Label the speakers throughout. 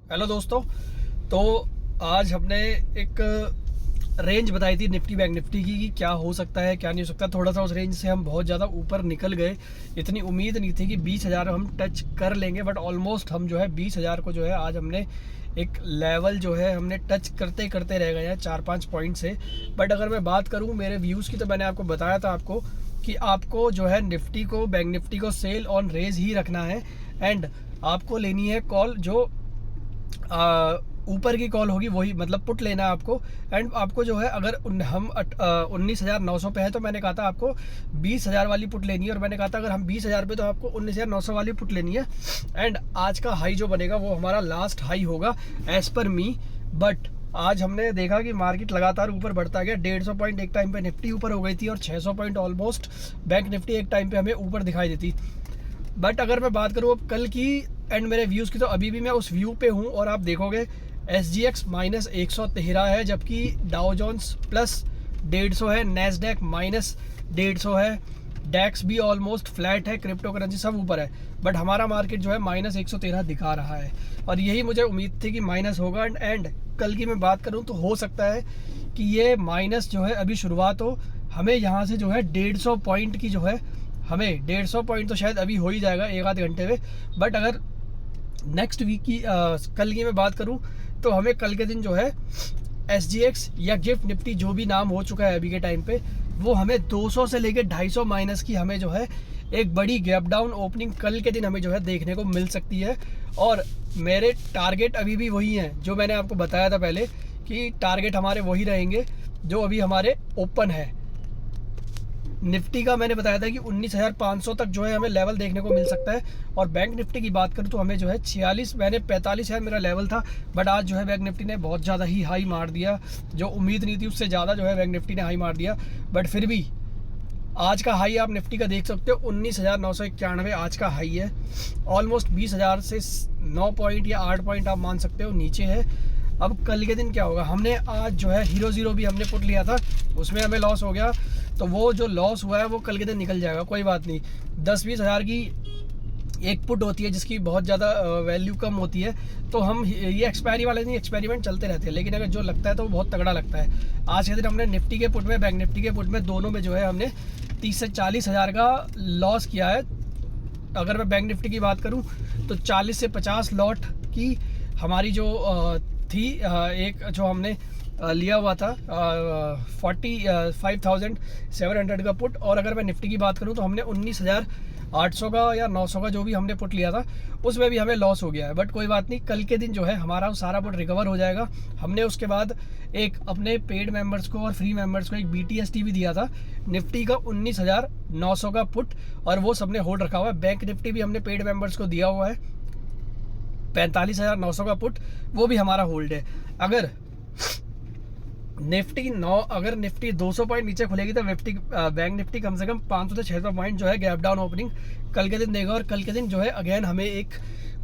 Speaker 1: Hello दोस्तों। तो आज हमने एक रेंज बताई थी निफ्टी बैंक निफ्टी की कि क्या हो सकता है क्या नहीं हो सकता। थोड़ा सा उस रेंज से हम बहुत ज़्यादा ऊपर निकल गए। इतनी उम्मीद नहीं थी कि 20,000 हम टच कर लेंगे, बट ऑलमोस्ट हम जो है 20,000 को जो है आज हमने एक लेवल जो है हमने टच करते करते रह गए हैं 4-5 पॉइंट से। बट अगर मैं बात करूँ मेरे व्यूज़ की, तो मैंने आपको बताया था आपको कि आपको जो है निफ्टी को बैंक निफ्टी को सेल ऑन रेज ही रखना है। एंड आपको लेनी है कॉल जो ऊपर की कॉल होगी, वही मतलब पुट लेना है आपको। एंड आपको जो है अगर हम 19,900 पे है, तो मैंने कहा था आपको 20,000 वाली पुट लेनी है। और मैंने कहा था अगर हम 20,000 पे, तो आपको 19,900 वाली पुट लेनी है। एंड आज का हाई जो बनेगा वो हमारा लास्ट हाई होगा एज पर मी। बट आज हमने देखा कि मार्केट लगातार ऊपर बढ़ता गया। 150 पॉइंट एक टाइम पे निफ्टी ऊपर हो गई थी और 600 पॉइंट ऑलमोस्ट बैंक निफ्टी एक टाइम पे हमें ऊपर दिखाई देती। बट अगर मैं बात करूँ अब कल की एंड मेरे व्यूज़ की, तो अभी भी मैं उस व्यू पे हूँ। और आप देखोगे SGX -113 है, जबकि डाउ जोन्स +150 है, नैस्डैक -150 है, डैक्स भी ऑलमोस्ट फ्लैट है, क्रिप्टो करेंसी सब ऊपर है। बट हमारा मार्केट जो है -113 दिखा रहा है। और यही मुझे उम्मीद थी कि माइनस होगा। एंड कल की मैं बात करूँ तो हो सकता है कि ये माइनस जो है अभी शुरुआत हो। हमें यहाँ से जो है 150 पॉइंट की जो है, हमें 150 पॉइंट तो शायद अभी हो ही जाएगा एक आध घंटे में। बट अगर नेक्स्ट वीक की कल की मैं बात करूं, तो हमें कल के दिन जो है SGX या गिफ्ट निफ्टी जो भी नाम हो चुका है अभी के टाइम पे, वो हमें 200 से लेकर 250 माइनस की हमें जो है एक बड़ी गैप डाउन ओपनिंग कल के दिन हमें जो है देखने को मिल सकती है। और मेरे टारगेट अभी भी वही हैं जो मैंने आपको बताया था पहले, कि टारगेट हमारे वही रहेंगे जो अभी हमारे ओपन है। निफ्टी का मैंने बताया था कि 19,500 तक जो है हमें लेवल देखने को मिल सकता है। और बैंक निफ्टी की बात करूँ तो हमें जो है 46, मैंने 45 है मेरा लेवल था। बट आज जो है बैंक निफ्टी ने बहुत ज़्यादा ही हाई मार दिया, जो उम्मीद नहीं थी उससे ज़्यादा जो है बैंक निफ्टी ने हाई मार दिया। बट फिर भी आज का हाई आप निफ्टी का देख सकते हो, 19,991 आज का हाई है। ऑलमोस्ट 20,000 से 9 पॉइंट या 8 पॉइंट आप मान सकते हो नीचे है। अब कल के दिन क्या होगा, हमने आज जो है हीरो भी हमने पुट लिया था, उसमें हमें लॉस हो गया। तो वो जो लॉस हुआ है वो कल के दिन निकल जाएगा, कोई बात नहीं। 10-20 हज़ार की एक पुट होती है जिसकी बहुत ज़्यादा वैल्यू कम होती है। तो हम ये एक्सपायरी वाले नहीं, एक्सपेरिमेंट चलते रहते हैं, लेकिन अगर जो लगता है तो वो बहुत तगड़ा लगता है। आज के दिन हमने निफ्टी के पुट में, बैंक निफ्टी के पुट में, दोनों में जो है हमने 30 से 40 हज़ार का लॉस किया है। अगर मैं बैंक निफ्टी की बात करूं तो 40 से 50 लॉट की हमारी जो थी, एक जो हमने लिया हुआ था 45,700 का पुट। और अगर मैं निफ्टी की बात करूं तो हमने 19,800 का या 900 का जो भी हमने पुट लिया था, उसमें भी हमें लॉस हो गया है। बट कोई बात नहीं, कल के दिन जो है हमारा सारा पुट रिकवर हो जाएगा। हमने उसके बाद एक अपने पेड मेंबर्स को और फ्री मेंबर्स को एक BTST भी दिया था निफ्टी का 19,900 का पुट, और वो सबने होल्ड रखा हुआ है। बैंक निफ्टी भी हमने पेड मेंबर्स को दिया हुआ है 45,900 का पुट, वो भी हमारा होल्ड है। अगर निफ्टी 200 पॉइंट नीचे खुलेगी तो बैंक निफ्टी कम से कम 500 से 600 पॉइंट जो है गैप डाउन ओपनिंग कल के दिन देगा। और कल के दिन जो है अगेन हमें एक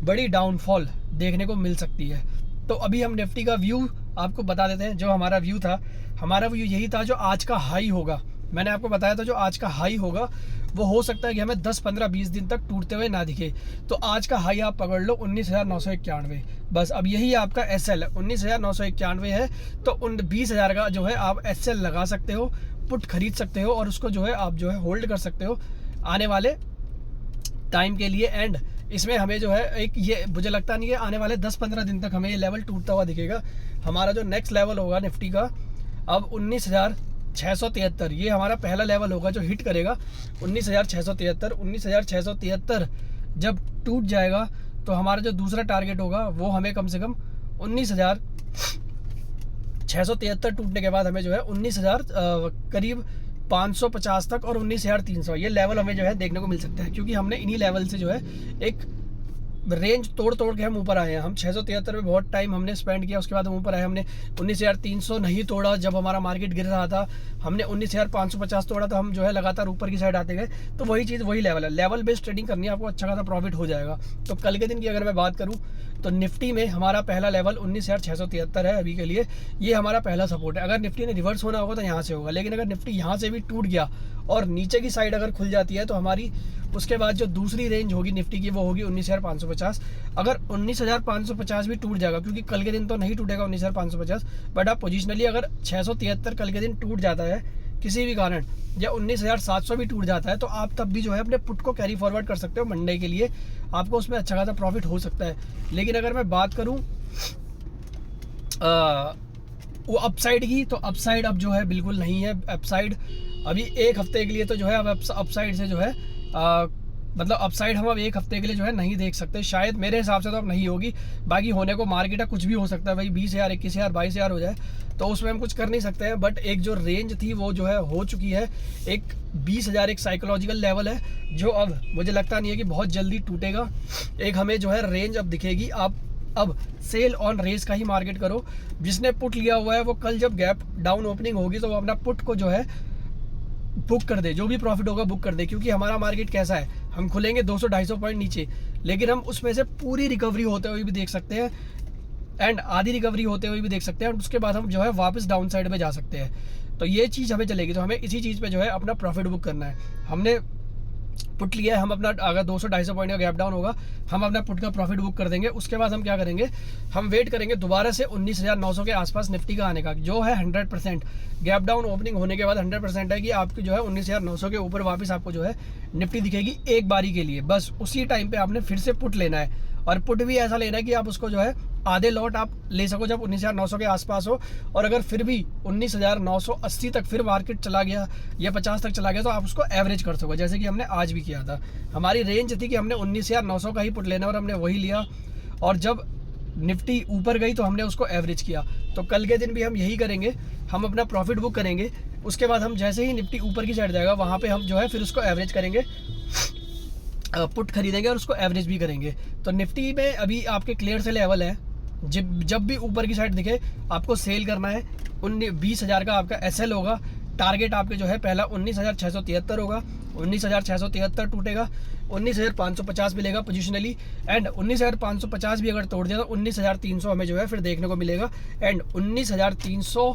Speaker 1: बड़ी डाउनफॉल देखने को मिल सकती है। तो अभी हम निफ्टी का व्यू आपको बता देते हैं। जो हमारा व्यू था, हमारा व्यू यही था जो आज का हाई होगा, मैंने आपको बताया था जो आज का हाई होगा वो हो सकता है कि हमें 10, 15, 20 दिन तक टूटते हुए ना दिखे। तो आज का हाई आप पकड़ लो 19,991, बस। अब यही आपका SL है, 19,991 है। तो उन 20,000 का जो है आप SL लगा सकते हो, पुट खरीद सकते हो, और उसको जो है आप जो है होल्ड कर सकते हो आने वाले टाइम के लिए। एंड इसमें हमें जो है एक ये मुझे लगता नहीं है आने वाले 10-15 दिन तक हमें ये लेवल टूटता हुआ दिखेगा। हमारा जो नेक्स्ट लेवल होगा निफ्टी का, अब 19,673, ये हमारा पहला लेवल होगा जो हिट करेगा। 19,673 जब टूट जाएगा तो हमारा जो दूसरा टारगेट होगा वो हमें कम से कम 19,673 टूटने के बाद हमें जो है 19,000 करीब 550 तक, और 19,300 ये लेवल हमें जो है देखने को मिल सकता है। क्योंकि हमने इन्हीं लेवल से जो है एक रेंज तोड़ के हम ऊपर आए हैं। हम 673 में बहुत टाइम हमने स्पेंड किया, उसके बाद हम ऊपर आए। हमने 19,300 नहीं तोड़ा जब हमारा मार्केट गिर रहा था, हमने 19,550 तोड़ा, तो हम जो है लगातार ऊपर की साइड आते गए। तो वही चीज़ वही लेवल है, लेवल बेस्ड ट्रेडिंग करनी है आपको, अच्छा खासा प्रॉफिट हो जाएगा। तो कल के दिन की अगर मैं बात करूँ तो निफ्टी में हमारा पहला लेवल 19,673 है अभी के लिए, ये हमारा पहला सपोर्ट है। अगर निफ्टी ने रिवर्स होना होगा तो यहाँ से होगा, लेकिन अगर निफ्टी यहाँ से भी टूट गया और नीचे की साइड अगर खुल जाती है तो हमारी उसके बाद जो दूसरी रेंज होगी निफ्टी की वो होगी 19,550। अगर 19,550 भी टूट जाएगा, क्योंकि कल के दिन तो नहीं टूटेगा 19,550, बट आप पोजिशनली अगर 673 कल के दिन टूट जाता है किसी भी कारण, या 19,700 भी टूट जाता है, तो आप तब भी जो है अपने पुट को कैरी फॉरवर्ड कर सकते हो मंडे के लिए, आपको उसमें अच्छा खासा प्रॉफिट हो सकता है। लेकिन अगर मैं बात करूं वो अपसाइड की, तो अपसाइड अब जो है बिल्कुल नहीं है। अपसाइड अभी एक हफ्ते के लिए तो जो है अब अपसाइड से जो है मतलब अपसाइड हम अब एक हफ्ते के लिए जो है नहीं देख सकते, शायद मेरे हिसाब से तो अब नहीं होगी। बाकी होने को मार्केट है, कुछ भी हो सकता है भाई, 20,000, 21,000, 22,000 हो जाए तो उसमें हम कुछ कर नहीं सकते हैं। बट एक जो रेंज थी वो जो है हो चुकी है, एक 20,000 एक साइकोलॉजिकल लेवल है जो अब मुझे लगता नहीं है कि बहुत जल्दी टूटेगा। एक हमें जो है रेंज अब दिखेगी। आप अब सेल ऑन रेस का ही मार्केट करो। जिसने पुट लिया हुआ है वो कल जब गैप डाउन ओपनिंग होगी तो वो अपना पुट को जो है बुक कर दे, जो भी प्रॉफिट होगा बुक कर दे। क्योंकि हमारा मार्केट कैसा है, हम खुलेंगे 200-250 पॉइंट नीचे, लेकिन हम उसमें से पूरी रिकवरी होते हुए भी देख सकते हैं एंड आधी रिकवरी होते हुए भी देख सकते हैं, और उसके बाद हम जो है वापस डाउन साइड में जा सकते हैं। तो ये चीज़ हमें चलेगी, तो हमें इसी चीज़ पे जो है अपना प्रॉफिट बुक करना है। हमने पुट लिया है, हम अपना अगर 200-250 पॉइंट का गैप डाउन होगा हम अपना पुट का प्रॉफिट बुक कर देंगे। उसके बाद हम क्या करेंगे, हम वेट करेंगे दोबारा से 19,900 के आसपास निफ्टी का आने का, जो है 100% गैप डाउन ओपनिंग होने के बाद 100% है कि आपकी जो है 19,900 के ऊपर वापस आपको जो है निफ्टी दिखेगी एक बारी के लिए। बस उसी टाइम पे आपने फिर से पुट लेना है, और पुट भी ऐसा लेना है कि आप उसको जो है आधे लॉट आप ले सको जब 19,900 के आसपास हो। और अगर फिर भी 19,980 तक फिर मार्केट चला गया या 50 तक चला गया तो आप उसको एवरेज कर सको, जैसे कि हमने आज भी किया था। हमारी रेंज थी कि हमने 19,900 का ही पुट लेना और हमने वही लिया, और जब निफ्टी ऊपर गई तो हमने उसको एवरेज किया। तो कल के दिन भी हम यही करेंगे, हम अपना प्रॉफिट बुक करेंगे। उसके बाद हम जैसे ही निफ्टी ऊपर की साइड जाएगा वहाँ पर हम जो है फिर उसको एवरेज करेंगे, पुट खरीदेंगे और उसको एवरेज भी करेंगे। तो निफ्टी में अभी आपके क्लियर से लेवल है, जब भी ऊपर की साइड दिखे आपको सेल करना है। 20,000 का आपका एसएल होगा। टारगेट आपके जो है पहला 19,673 होगा, 19,673 टूटेगा, 19,550 मिलेगा पोजिशनली, एंड 19,550 भी अगर तोड़ दिया तो 19,300 हमें जो है फिर देखने को मिलेगा। एंड 19,300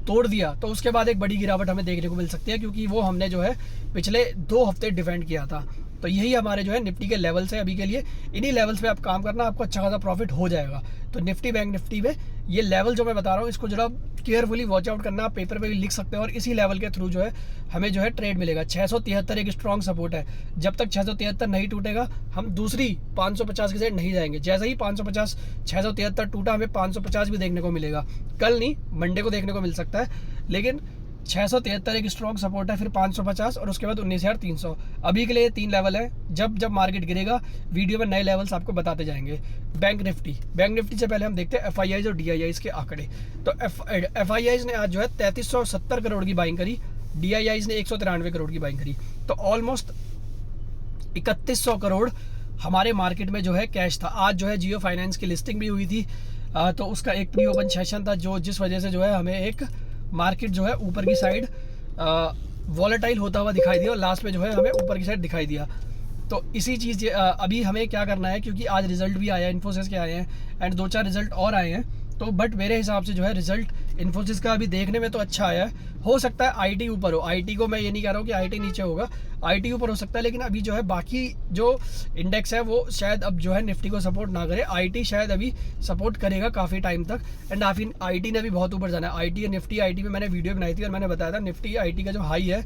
Speaker 1: तोड़ दिया तो उसके बाद एक बड़ी गिरावट हमें देखने को मिल सकती है, क्योंकि वो हमने जो है पिछले 2 हफ्ते डिफेंड किया था। तो यही हमारे जो है निफ्टी के लेवल्स है अभी के लिए। इन्हीं लेवल्स पे आप काम करना, आपको अच्छा खासा प्रॉफिट हो जाएगा। तो निफ्टी बैंक निफ्टी में ये लेवल जो मैं बता रहा हूँ इसको जरा केयरफुली वॉच आउट करना। आप पेपर पे भी लिख सकते हो, और इसी लेवल के थ्रू जो है हमें जो है ट्रेड मिलेगा। 673 एक स्ट्रॉन्ग सपोर्ट है, जब तक 673 नहीं टूटेगा हम दूसरी 550 की साइड नहीं जाएंगे। जैसे ही 550 673 टूटा हमें 550 भी देखने को मिलेगा, कल नहीं मंडे को देखने को मिल सकता है। लेकिन 673 एक स्ट्रॉन्ग सपोर्ट है, फिर 550 और उसके बाद 19,300। अभी के लिए 3 लेवल है। जब जब मार्केट गिरेगा वीडियो में नए लेवल्स आपको बताते जाएंगे। बैंक निफ्टी से पहले हम देखते हैं FIIs और DIIs के आंकड़े। तो FIIs ने आज जो है 3370 करोड़ की बाइंग करी, DIIs ने 193 करोड़ की बाइंग करी। तो ऑलमोस्ट 3100 करोड़ हमारे मार्केट में जो है कैश था। आज जो है जियो फाइनेंस की लिस्टिंग भी हुई थी, तो उसका एक प्री ओपन सेशन था, जिस वजह से जो है हमें एक मार्केट जो है ऊपर की साइड वॉलेटाइल होता हुआ दिखाई दिया, और लास्ट में जो है हमें ऊपर की साइड दिखाई दिया। तो इसी चीज़ अभी हमें क्या करना है, क्योंकि आज रिजल्ट भी आया, इन्फोसिस के आए हैं एंड 2-4 रिजल्ट और आए हैं। तो बट मेरे हिसाब से जो है रिजल्ट इन्फोसिस का अभी देखने में तो अच्छा आया है। हो सकता है आईटी ऊपर हो, आईटी को मैं ये नहीं कह रहा हूँ कि आईटी नीचे होगा, आईटी ऊपर हो सकता है। लेकिन अभी जो है बाकी जो इंडेक्स है वो शायद अब जो है निफ्टी को सपोर्ट ना करे, आईटी शायद अभी सपोर्ट करेगा काफ़ी टाइम तक। एंड आईटी ने भी बहुत ऊपर जाना है। आईटी में मैंने वीडियो बनाई थी और मैंने बताया था निफ्टी आईटी का जो हाई है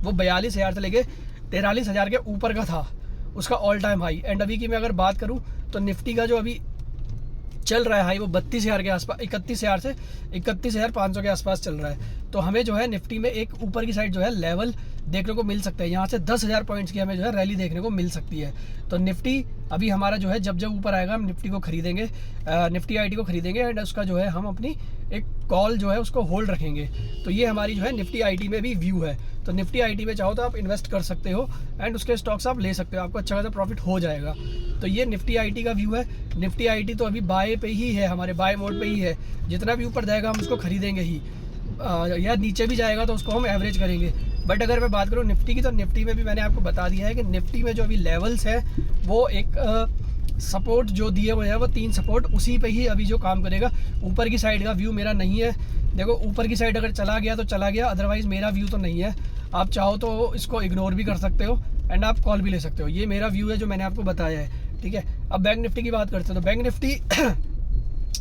Speaker 1: वो 42,000 से लेके 43,000 के ऊपर का था, उसका ऑल टाइम हाई। एंड अभी की मैं अगर बात करूँ तो निफ्टी का जो अभी चल रहा है हाई वो 32,000 के आसपास, 31,000 से 31,500 के आसपास चल रहा है। तो हमें जो है निफ्टी में एक ऊपर की साइड जो है लेवल देखने को मिल सकता है। यहाँ से 10,000 पॉइंट्स की हमें जो है रैली देखने को मिल सकती है। तो निफ्टी अभी हमारा जो है जब ऊपर आएगा हम निफ्टी को खरीदेंगे, निफ्टी आईटी को खरीदेंगे, एंड उसका जो है हम अपनी एक कॉल जो है उसको होल्ड रखेंगे। तो ये हमारी जो है निफ्टी आईटी में भी व्यू है। तो निफ्टी आईटी में चाहो तो आप इन्वेस्ट कर सकते हो एंड उसके स्टॉक्स आप ले सकते हो, आपको अच्छा खासा प्रॉफिट हो जाएगा। तो ये निफ्टी आईटी का व्यू है। निफ्टी आईटी तो अभी बाय पे ही है, हमारे बाय मोड पे ही है। जितना भी ऊपर जाएगा हम उसको खरीदेंगे ही, या नीचे भी जाएगा तो उसको हम एवरेज करेंगे। बट अगर मैं बात करूँ निफ्टी की, तो निफ्टी में भी मैंने आपको बता दिया है कि निफ्टी में जो अभी लेवल्स है वो एक सपोर्ट जो दिए हुए हैं वो 3 सपोर्ट उसी पे ही अभी जो काम करेगा। ऊपर की साइड का व्यू मेरा नहीं है, देखो ऊपर की साइड अगर चला गया तो चला गया, अदरवाइज़ मेरा व्यू तो नहीं है। आप चाहो तो इसको इग्नोर भी कर सकते हो एंड आप कॉल भी ले सकते हो। ये मेरा व्यू है जो मैंने आपको बताया है, ठीक है। अब बैंक निफ्टी की बात करते हैं तो बैंक निफ्टी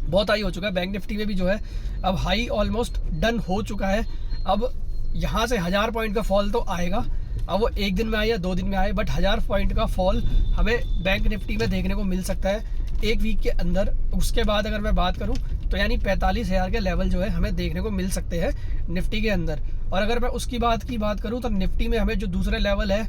Speaker 1: बहुत हाई हो चुका है। बैंक निफ्टी में भी जो है अब हाई ऑलमोस्ट डन हो चुका है। अब यहाँ से 1000 पॉइंट का फॉल तो आएगा, अब वो 1 दिन में आए या 2 दिन में आए, बट 1000 पॉइंट का फॉल हमें बैंक निफ्टी में देखने को मिल सकता है 1 वीक के अंदर। उसके बाद अगर मैं बात करूं तो यानी 45,000 के लेवल जो है हमें देखने को मिल सकते हैं निफ्टी के अंदर। और अगर मैं उसकी बात करूं तो निफ्टी में हमें जो दूसरे लेवल है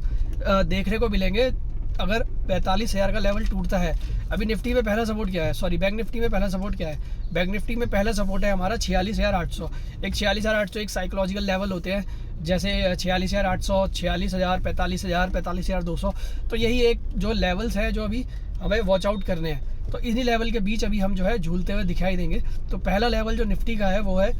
Speaker 1: देखने को मिलेंगे अगर 45,000 का लेवल टूटता है। अभी निफ्टी में पहला सपोर्ट क्या है, सॉरी बैंक निफ्टी में पहला सपोर्ट क्या है, बैंक निफ्टी में पहला सपोर्ट है हमारा 46,800। एक 46,800 एक साइकोलॉजिकल लेवल होते हैं, जैसे 46,800, 46,000, 45,000, 45,200। तो यही एक जो लेवल्स है जो अभी हमें वॉच आउट करने हैं। तो इन्हीं लेवल के बीच अभी हम जो है झूलते हुए दिखाई देंगे। तो पहला लेवल जो निफ्टी का है वो है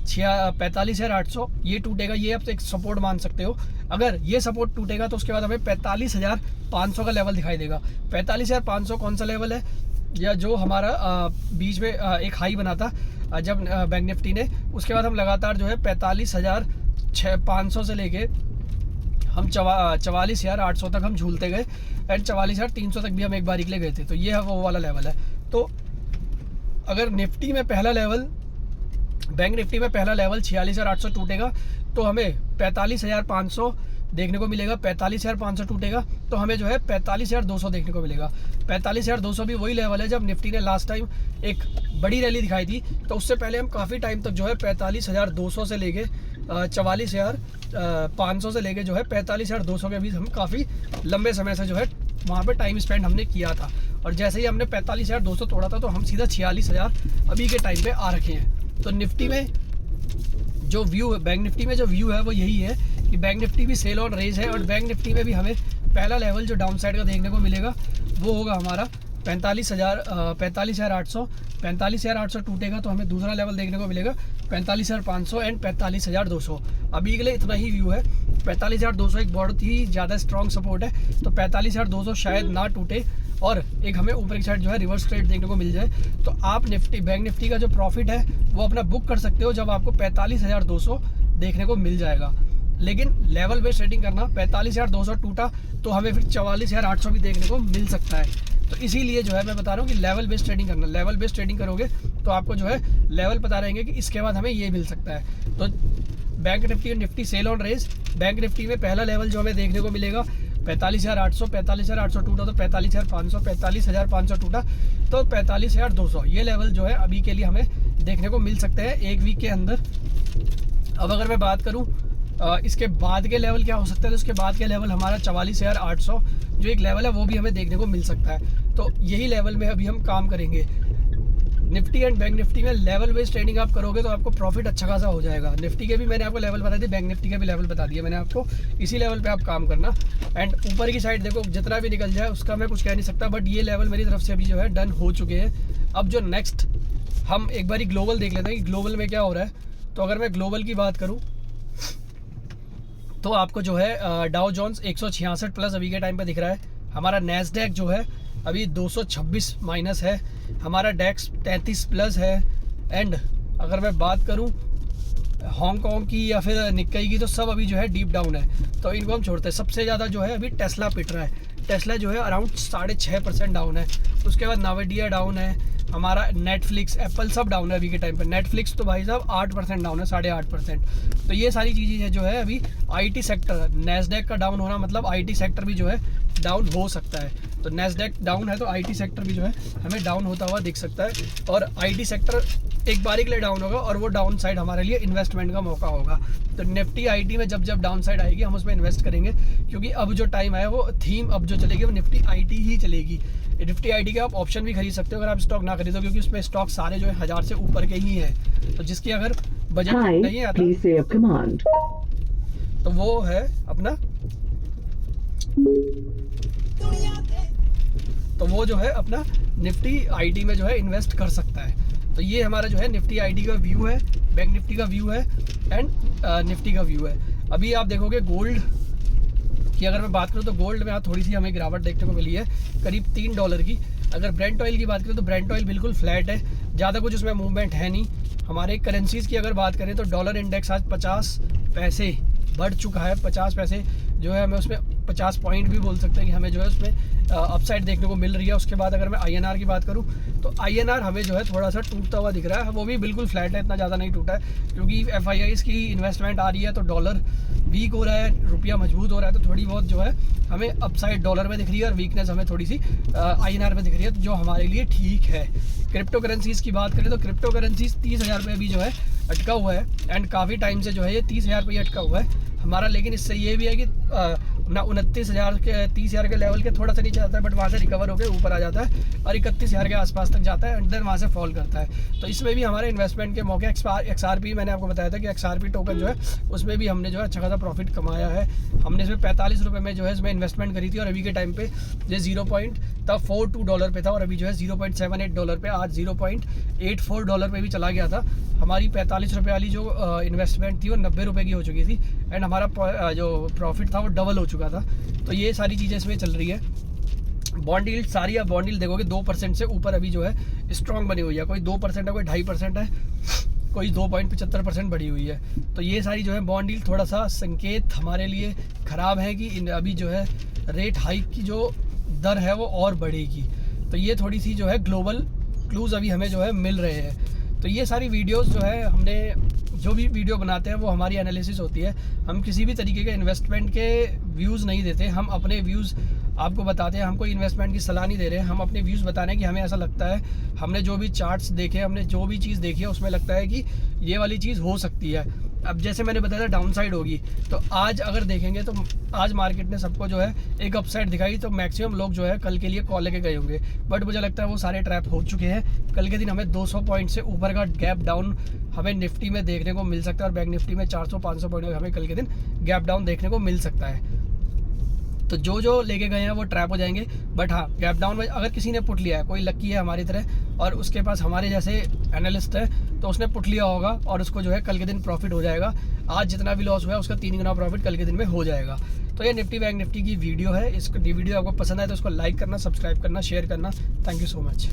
Speaker 1: 45,800, ये टूटेगा, ये आप एक सपोर्ट मान सकते हो। अगर ये सपोर्ट टूटेगा तो उसके बाद हमें 45,500 का लेवल दिखाई देगा। 45,500 कौन सा लेवल है, या जो हमारा बीच में एक हाई बना था जब बैंक निफ्टी ने, उसके बाद हम लगातार जो है 45,500 से लेके हम 44,800 तक हम झूलते गए एंड 44,300 तक भी हम एक बारी के लिए गए थे। तो ये है वो वाला लेवल है। तो अगर निफ्टी में पहला लेवल, बैंक निफ्टी में पहला लेवल 46,800 टूटेगा तो हमें 45,500 देखने को मिलेगा। 45,500 टूटेगा तो हमें जो है 45,200 देखने को मिलेगा। 45,200 भी वही लेवल है जब निफ्टी ने लास्ट टाइम एक बड़ी रैली दिखाई थी। तो उससे पहले हम काफ़ी टाइम तक जो है 45,200 से लेके 44,500 से लेके जो है 45,200 के बीच हम काफ़ी लंबे समय से जो है वहाँ पे टाइम स्पेंड हमने किया था। और जैसे ही हमने 45,200 तोड़ा था तो हम सीधा 46,000 अभी के टाइम पे आ रखे हैं। तो निफ्टी में जो व्यू है, बैंक निफ्टी में जो व्यू है वो यही है कि बैंक निफ्टी भी सेल ऑन रेज है। और बैंक निफ्टी में भी हमें पहला लेवल जो डाउन साइड का देखने को मिलेगा वो होगा हमारा 45,800। 45,800 टूटेगा तो हमें दूसरा लेवल देखने को मिलेगा 45,500 एंड 45,200। अभी के लिए इतना ही व्यू है। 45,200 एक बहुत ही ज़्यादा स्ट्रॉन्ग सपोर्ट है, तो 45,200 शायद ना टूटे और एक हमें ऊपर की साइड जो है रिवर्स ट्रेड देखने को मिल जाए। तो आप निफ्टी, बैंक निफ्टी का जो प्रॉफिट है वो अपना बुक कर सकते हो जब आपको 45,200 देखने को मिल जाएगा। लेकिन लेवल बेस्ड ट्रेडिंग करना, 45,200 टूटा तो हमें फिर 44,800 भी देखने को मिल सकता है। तो इसीलिए जो है मैं बता रहा हूँ कि लेवल बेस्ड ट्रेडिंग करना। लेवल बेस्ड ट्रेडिंग करोगे तो आपको जो है लेवल पता रहेंगे कि इसके बाद हमें ये मिल सकता है। तो बैंक निफ्टी और Nifty sell on rise. Bank Nifty में पहला लेवल जो हमें देखने को मिलेगा 45,800। 45,800 टूटा तो 45,500, 45,500 टूटा तो 45,200। ये लेवल जो है अभी के लिए हमें देखने को मिल सकते हैं 1 वीक के अंदर। अब अगर मैं बात करूँ इसके बाद के लेवल क्या हो सकता है, तो उसके बाद के लेवल हमारा 44,800 जो एक लेवल है वो भी हमें देखने को मिल सकता है। तो यही लेवल में अभी हम काम करेंगे। निफ्टी एंड बैंक निफ्टी में लेवल बेस्ड ट्रेडिंग आप करोगे तो आपको प्रॉफिट अच्छा खासा हो जाएगा। निफ्टी के भी मैंने आपको लेवल बता दिए, बैंक निफ्टी के भी लेवल बता दिए मैंने आपको। इसी लेवल पे आप काम करना। एंड ऊपर की साइड देखो जितना भी निकल जाए उसका मैं कुछ कह नहीं सकता, बट ये लेवल मेरी तरफ से अभी जो है डन हो चुके हैं। अब जो नेक्स्ट हम एक बार ग्लोबल देख लेते हैं कि ग्लोबल में क्या हो रहा है। तो अगर मैं ग्लोबल की बात करूँ तो आपको जो है डाउ जोन्स 166 प्लस अभी के टाइम पे दिख रहा है। हमारा नैस्डैक जो है अभी 226 माइनस है। हमारा डेक्स 33 प्लस है। एंड अगर मैं बात करूं हांगकांग की या फिर निक्काई की तो सब अभी जो है डीप डाउन है, तो इनको हम छोड़ते हैं। सबसे ज़्यादा जो है अभी टेस्ला पिट रहा है। टेस्ला जो है अराउंड 6.5% डाउन है। उसके बाद नावेडिया डाउन है। हमारा नेटफ्लिक्स, एप्पल सब डाउन है अभी के टाइम पे। नेटफ्लिक्स तो भाई साहब 8% डाउन है, 8.5%। तो ये सारी चीज़ें जो है अभी आईटी सेक्टर, नैस्डैक का डाउन होना मतलब आईटी सेक्टर भी जो है डाउन हो सकता है। तो नैस्डैक डाउन है तो आईटी सेक्टर भी जो है हमें डाउन होता हुआ दिख सकता है। और आईटी सेक्टर एक बारी के लिए डाउन होगा और वो डाउन साइड हमारे लिए इन्वेस्टमेंट का मौका होगा। तो निफ्टी आईटी में जब डाउन साइड आएगी हम उसमें इन्वेस्ट करेंगे, क्योंकि अब जो टाइम है वो थीम अब जो चलेगी वो निफ्टी आईटी ही चलेगी। निफ्टी आईटी के आप ऑप्शन भी खरीद सकते हो अगर आप स्टॉक ना खरीदो, क्योंकि उसमें स्टॉक सारे जो है 1000 से ऊपर के ही हैं। तो जिसकी अगर बजट नहीं आता तो वो है अपना, तो वो जो है अपना निफ्टी आईटी में जो है इन्वेस्ट कर सकता है। तो ये हमारा जो है निफ्टी आईटी का व्यू है, बैंक निफ्टी का व्यू है एंड निफ्टी का व्यू है। अभी आप देखोगे गोल्ड कि अगर मैं बात करूँ तो गोल्ड में यहाँ थोड़ी सी हमें गिरावट देखने को मिली है, करीब $3 की। अगर ब्रेंट ऑयल की बात करें तो ब्रेंट ऑयल बिल्कुल फ्लैट है, ज़्यादा कुछ उसमें मूवमेंट है नहीं। हमारे करेंसीज़ की अगर बात करें तो डॉलर इंडेक्स आज 50 पैसे बढ़ चुका है। 50 पैसे जो है हमें उसमें 50 पॉइंट भी बोल सकते हैं कि हमें जो है उसमें अपसाइड देखने को मिल रही है। उसके बाद अगर मैं INR की बात करूं तो INR हमें जो है थोड़ा सा टूटता हुआ दिख रहा है, वो भी बिल्कुल फ्लैट है, इतना ज़्यादा नहीं टूटा है, क्योंकि FIIs की इन्वेस्टमेंट आ रही है तो डॉलर वीक हो रहा है, रुपया मजबूत हो रहा है, तो थोड़ी बहुत जो है हमें अपसाइड डॉलर में दिख रही है और वीकनेस हमें थोड़ी सी INR में दिख रही है, जो हमारे लिए ठीक है। क्रिप्टो करेंसीज़ की बात करें तो क्रिप्टो करेंसीज़ 30,000 रुपये अभी जो है अटका हुआ है, एंड काफ़ी टाइम से जो है ये 30,000 रुपये अटका हुआ है हमारा। लेकिन इससे ये भी है कि ना 29,000 के 30,000 के लेवल के थोड़ा सा नीचे आता है, बट वहाँ से रिकवर होकर ऊपर आ जाता है और 31,000 के आसपास तक जाता है, अंडर वहाँ से फॉल करता है। तो इसमें भी हमारे इन्वेस्टमेंट के मौके XRP मैंने आपको बताया था कि XRP टोकन जो है उसमें भी हमने जो है अच्छा खासा प्रॉफिट कमाया है। हमने इसमें 45 रुपये में जो है इसमें इन्वेस्टमेंट करी थी, और अभी के टाइम पे ये $0.42 पे था, और अभी जो है $0.78 पे, आज $0.84 पे भी चला गया था। हमारी 45 रुपये वाली जो इन्वेस्टमेंट थी वो 90 रुपये की हो चुकी थी, एंड हमारा जो प्रॉफिट था वो डबल हो चुका था। तो ये सारी चीज़ें इसमें चल रही है। बॉन्ड यील्ड सारी आप बॉन्ड यील्ड देखोगे 2% से ऊपर अभी जो है स्ट्रॉन्ग बनी हुई है, कोई 2% है, कोई 2.5% है, कोई 2.75% बढ़ी हुई है। तो ये सारी जो है बॉन्ड यील्ड थोड़ा सा संकेत हमारे लिए ख़राब है कि अभी जो है रेट हाइक की जो दर है वो और बढ़ेगी। तो ये थोड़ी सी जो है ग्लोबल क्लूज़ अभी हमें जो है मिल रहे हैं। तो ये सारी वीडियोस जो है हमने जो भी वीडियो बनाते हैं वो हमारी एनालिसिस होती है। हम किसी भी तरीके के इन्वेस्टमेंट के व्यूज़ नहीं देते, हम अपने व्यूज़ आपको बताते हैं। हम कोई इन्वेस्टमेंट की सलाह नहीं दे रहे हैं, हम अपने व्यूज़ बता रहे हैं कि हमें ऐसा लगता है, हमने जो भी चार्ट्स देखे, हमने जो भी चीज़ देखी है उसमें लगता है कि ये वाली चीज़ हो सकती है। अब जैसे मैंने बताया था डाउन साइड होगी, तो आज अगर देखेंगे तो आज मार्केट ने सबको जो है एक अपसाइड दिखाई, तो मैक्सिमम लोग जो है कल के लिए कॉल लेके गए होंगे, बट मुझे लगता है वो सारे ट्रैप हो चुके हैं। कल के दिन हमें 200 पॉइंट से ऊपर का गैप डाउन हमें निफ्टी में देखने को मिल सकता है, और बैंक निफ्टी में 400-500 पॉइंट हमें कल के दिन गैप डाउन देखने को मिल सकता है। तो जो लेके गए हैं वो ट्रैप हो जाएंगे। बट हाँ, गैप डाउन में अगर किसी ने पुट लिया है, कोई लकी है हमारी तरह और उसके पास हमारे जैसे एनालिस्ट है, तो उसने पुट लिया होगा और उसको जो है कल के दिन प्रॉफिट हो जाएगा। आज जितना भी लॉस हुआ है उसका 3 गुना प्रॉफिट कल के दिन में हो जाएगा। तो ये निफ्टी बैंक निफ्टी की वीडियो है। इसको वीडियो आपको पसंद आए तो उसको लाइक करना, सब्सक्राइब करना, शेयर करना। Thank you so much.